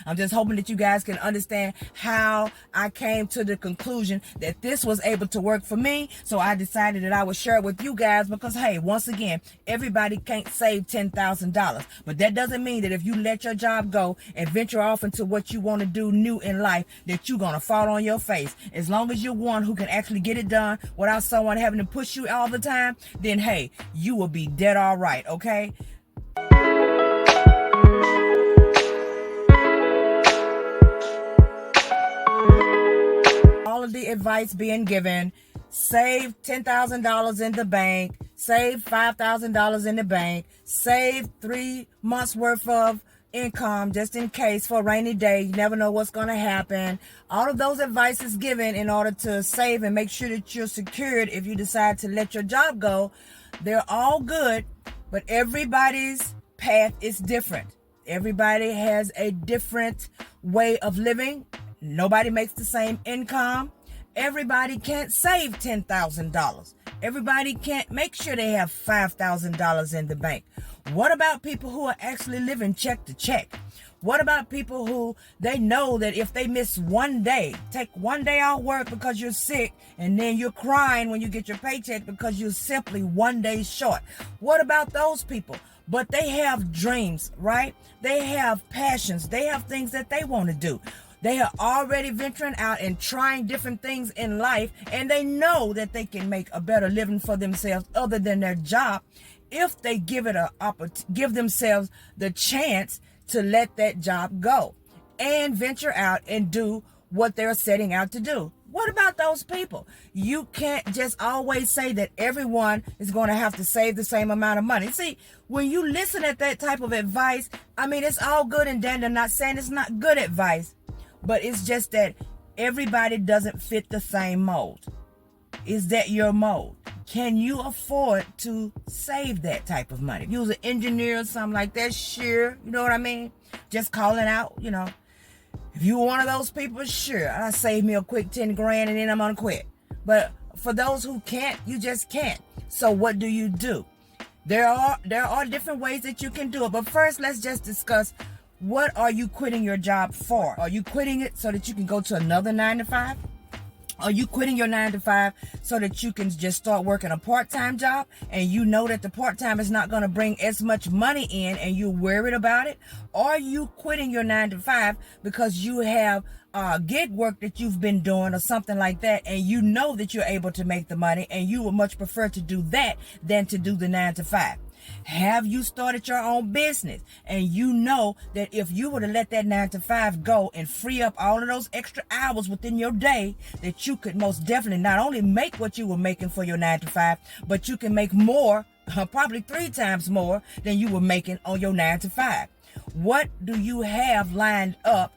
I'm just hoping that you guys can understand how I came to the conclusion that this was able to work for me. So I decided that I would share it with you guys because, hey, once again, everybody can't save $10,000. But that doesn't mean that if you let your job go and venture off into what you want to do new in life, that you're going to fall on your face. As long as you're one who can actually get it done without someone having to push you all the time, then, hey, you will be dead all right, okay? All of the advice being given: save $10,000 in the bank, save $5,000 in the bank, save 3 months worth of income just in case for a rainy day. You never know what's going to happen. All of those advice is given in order to save and make sure that you're secured if you decide to let your job go. They're all good, but everybody's path is different. Everybody has a different way of living. Nobody makes the same income. Everybody can't save $10,000. Everybody can't make sure they have $5,000 in the bank. What about people who are actually living check to check? What about people who they know that if they miss one day, take one day off work because you're sick, and then you're crying when you get your paycheck because you're simply one day short? What about those people? But they have dreams, right? They have passions. They have things that they want to do. They are already venturing out and trying different things in life, and they know that they can make a better living for themselves other than their job if they give themselves the chance to let that job go and venture out and do what they're setting out to do. What about those people? You can't just always say that everyone is going to have to save the same amount of money. See, when you listen at that type of advice, I mean, it's all good and dandy. I'm not saying it's not good advice, but it's just that everybody doesn't fit the same mold. Is that your mold? Can you afford to save that type of money? If you was an engineer or something like that, sure. You know what I mean? Just calling out, you know. If you were one of those people, sure, I'll save me a quick 10 grand and then I'm gonna quit. But for those who can't, you just can't. So what do? There are different ways that you can do it. But first, let's just discuss, what are you quitting your job for? Are you quitting it so that you can go to another 9 to 5? Are you quitting your 9 to 5 so that you can just start working a part-time job and you know that the part-time is not going to bring as much money in and you're worried about it? Or are you quitting your 9 to 5 because you have gig work that you've been doing or something like that, and you know that you're able to make the money and you would much prefer to do that than to do the 9 to 5? Have you started your own business and you know that if you were to let that 9 to 5 go and free up all of those extra hours within your day, that you could most definitely not only make what you were making for your 9 to 5, but you can make more, probably 3 times more than you were making on your 9 to 5. What do you have lined up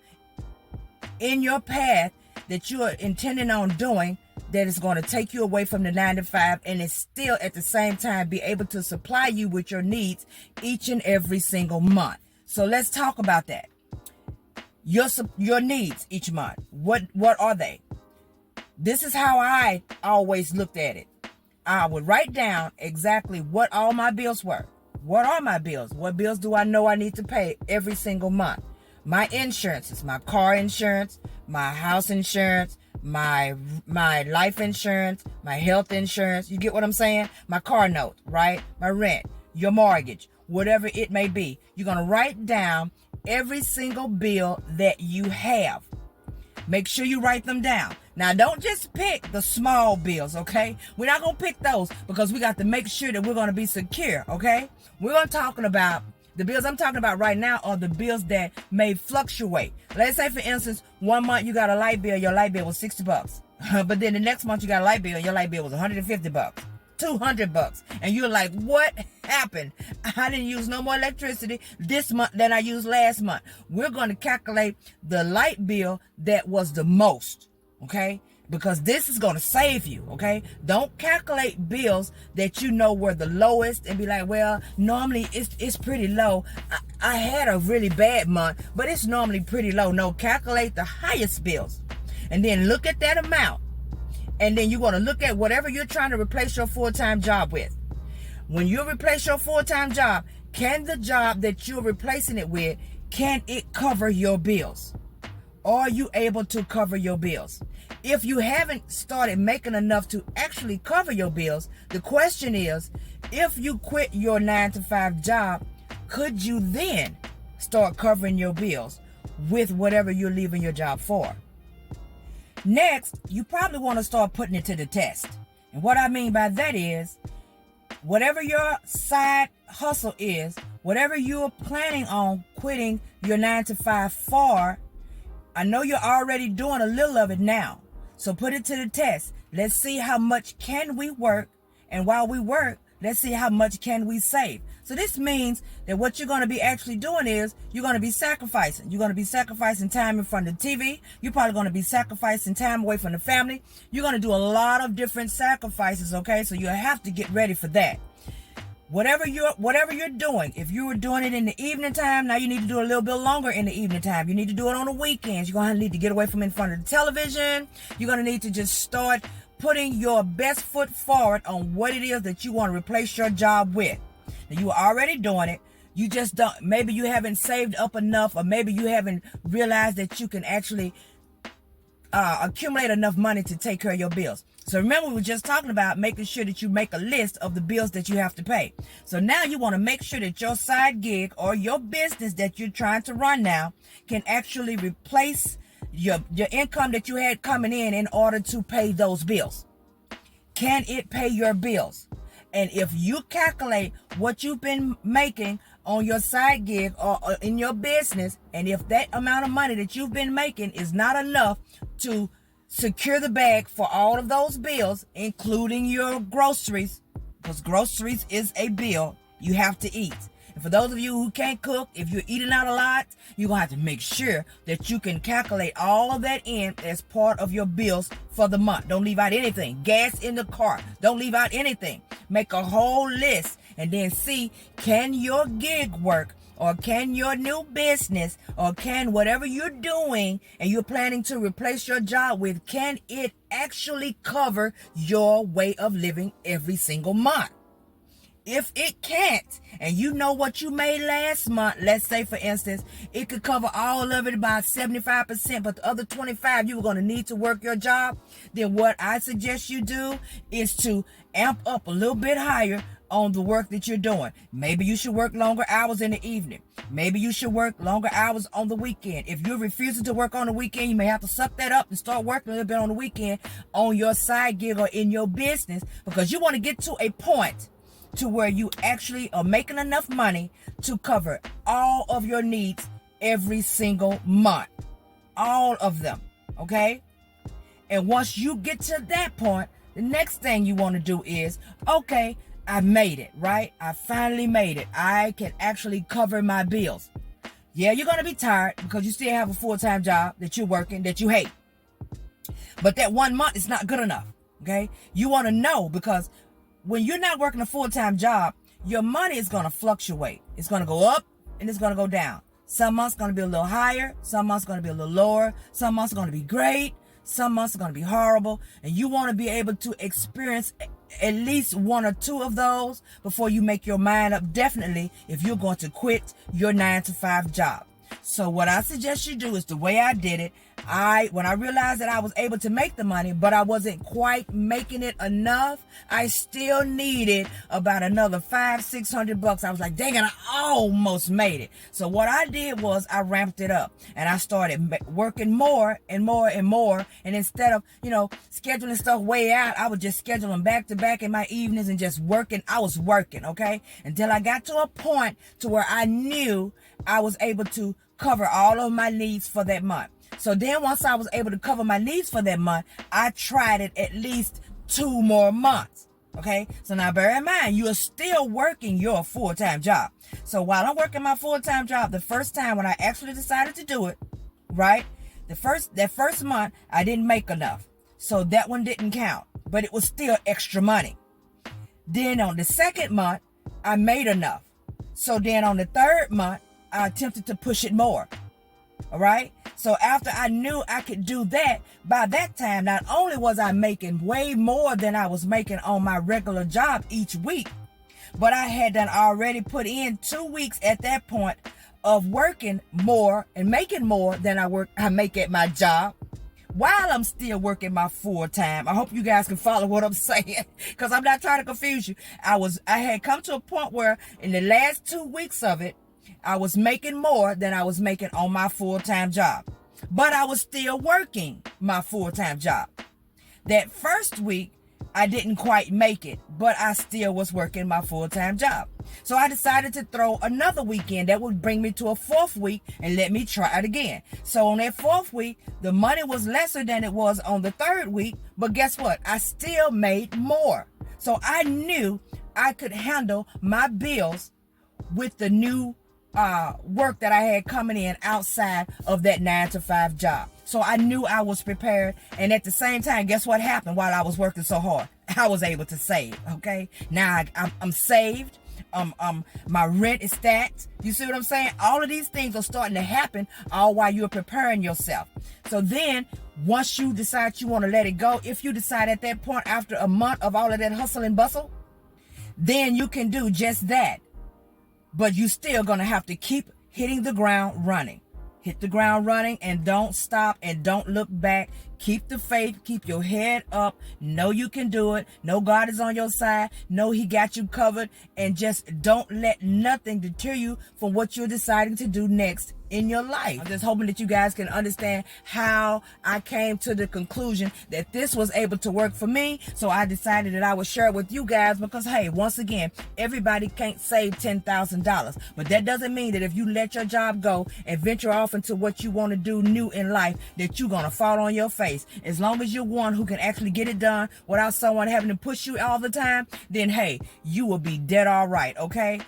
in your path that you are intending on doing that is going to take you away from the 9 to 5 and is still at the same time be able to supply you with your needs each and every single month? So let's talk about that. Your needs each month. What are they? This is how I always looked at it. I would write down exactly what all my bills were. What are my bills? What bills do I know I need to pay every single month? My insurances, my car insurance, my house insurance, my life insurance, my health insurance. You get what I'm saying? My car note, right? My rent, your mortgage, whatever it may be. You're going to write down every single bill that you have. Make sure you write them down. Now, don't just pick the small bills, okay? We're not going to pick those because we got to make sure that we're going to be secure, okay? We're going to talking about the bills I'm talking about right now are the bills that may fluctuate. Let's say, for instance, one month you got a light bill, your light bill was $60. But then the next month you got a light bill, your light bill was $150, $200. And you're like, what happened? I didn't use no more electricity this month than I used last month. We're going to calculate the light bill that was the most, okay? Because this is going to save you, okay? Don't calculate bills that you know were the lowest and be like, well, normally it's pretty low. I had a really bad month, but it's normally pretty low. No, calculate the highest bills and then look at that amount. And then you're going to look at whatever you're trying to replace your full-time job with. When you replace your full-time job, can the job that you're replacing it with Can it cover your bills? Are you able to cover your bills? If you haven't started making enough to actually cover your bills, the question is, if you quit your 9-to-5 job, could you then start covering your bills with whatever you're leaving your job for? Next, you probably want to start putting it to the test. And what I mean by that is, whatever your side hustle is, whatever you're planning on quitting your 9-to-5 for, I know you're already doing a little of it now. So put it to the test. Let's see how much can we work, and while we work, let's see how much can we save. So this means that what you're going to be actually doing is you're going to be sacrificing. You're going to be sacrificing time in front of the TV. You're probably going to be sacrificing time away from the family. You're going to do a lot of different sacrifices, okay? So you have to get ready for that. Whatever you're doing, if you were doing it in the evening time, now you need to do it a little bit longer in the evening time. You need to do it on the weekends. You're going to need to get away from in front of the television. You're going to need to just start putting your best foot forward on what it is that you want to replace your job with. Now, you are already doing it. You just don't, maybe you haven't saved up enough, or maybe you haven't realized that you can actually accumulate enough money to take care of your bills. So remember, we were just talking about making sure that you make a list of the bills that you have to pay. So now you want to make sure that your side gig or your business that you're trying to run now can actually replace your income that you had coming in order to pay those bills. Can it pay your bills? And if you calculate what you've been making on your side gig or in your business, and if that amount of money that you've been making is not enough to secure the bag for all of those bills, including your groceries, because groceries is a bill you have to eat. And for those of you who can't cook, if you're eating out a lot, you're going to have to make sure that you can calculate all of that in as part of your bills for the month. Don't leave out anything. Gas in the car. Don't leave out anything. Make a whole list and then see, can your gig work? Or can your new business, or can whatever you're doing and you're planning to replace your job with, can it actually cover your way of living every single month? If it can't, and you know what you made last month, let's say for instance, it could cover all of it, about 75%, but the other 25 you were going to need to work your job, then what I suggest you do is to amp up a little bit higher on the work that you're doing. Maybe you should work longer hours in the evening. Maybe you should work longer hours on the weekend. If you're refusing to work on the weekend, you may have to suck that up and start working a little bit on the weekend on your side gig or in your business, because you want to get to a point to where you actually are making enough money to cover all of your needs every single month. All of them, okay? And once you get to that point, the next thing you want to do is, okay, I made it, right? I finally made it. I can actually cover my bills. Yeah, you're going to be tired because you still have a full-time job that you're working that you hate. But that 1 month is not good enough, okay? You want to know, because when you're not working a full-time job, your money is going to fluctuate. It's going to go up and it's going to go down. Some months going to be a little higher. Some months going to be a little lower. Some months are going to be great. Some months are going to be horrible. And you want to be able to experience at least 1 or 2 of those before you make your mind up, definitely, if you're going to quit your 9-to-5 job. So what I suggest you do is the way I did it. When I realized that I was able to make the money, but I wasn't quite making it enough, I still needed about another $500-600. I was like, dang it, I almost made it. So what I did was I ramped it up and I started working more and more and more. And instead of, scheduling stuff way out, I would just schedule them back to back in my evenings and just working. I was working, okay? Until I got to a point to where I knew I was able to cover all of my needs for that month. So then once I was able to cover my needs for that month, I tried it at least 2 more months. Okay. So now bear in mind, you are still working your full-time job. So while I'm working my full-time job, the first time when I actually decided to do it, right? That first month, I didn't make enough. So that one didn't count, but it was still extra money. Then on the second month, I made enough. So then on the third month, I attempted to push it more. All right. So after I knew I could do that, by that time, not only was I making way more than I was making on my regular job each week, but I had done already put in 2 weeks at that point of working more and making more than I make at my job while I'm still working my full time. I hope you guys can follow what I'm saying, because I'm not trying to confuse you. I had come to a point where in the last 2 weeks of it, I was making more than I was making on my full-time job, but I was still working my full-time job. That first week, I didn't quite make it, but I still was working my full-time job. So I decided to throw another weekend that would bring me to a fourth week and let me try it again. So on that fourth week, the money was lesser than it was on the third week, but guess what? I still made more. So I knew I could handle my bills with the new work that I had coming in outside of that 9-to-5 job. So I knew I was prepared. And at the same time, guess what happened while I was working so hard? I was able to save. Okay. Now I'm saved. My rent is stacked. You see what I'm saying? All of these things are starting to happen all while you're preparing yourself. So then once you decide you want to let it go, if you decide at that point after a month of all of that hustle and bustle, then you can do just that. But you still gonna have to keep hitting the ground running. Hit the ground running and don't stop and don't look back. Keep the faith. Keep your head up. Know you can do it. Know God is on your side. Know He got you covered. And just don't let nothing deter you from what you're deciding to do next in your life. I'm just hoping that you guys can understand how I came to the conclusion that this was able to work for me. So I decided that I would share it with you guys because, hey, once again, everybody can't save $10,000. But that doesn't mean that if you let your job go and venture off into what you want to do new in life, that you're going to fall on your face. As long as you're one who can actually get it done without someone having to push you all the time, then, hey, you will be dead all right, okay?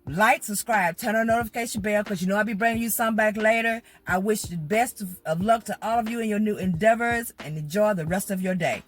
Like, subscribe, turn on the notification bell, because you know I'll be bringing you some back later. I wish the best of luck to all of you in your new endeavors, and enjoy the rest of your day.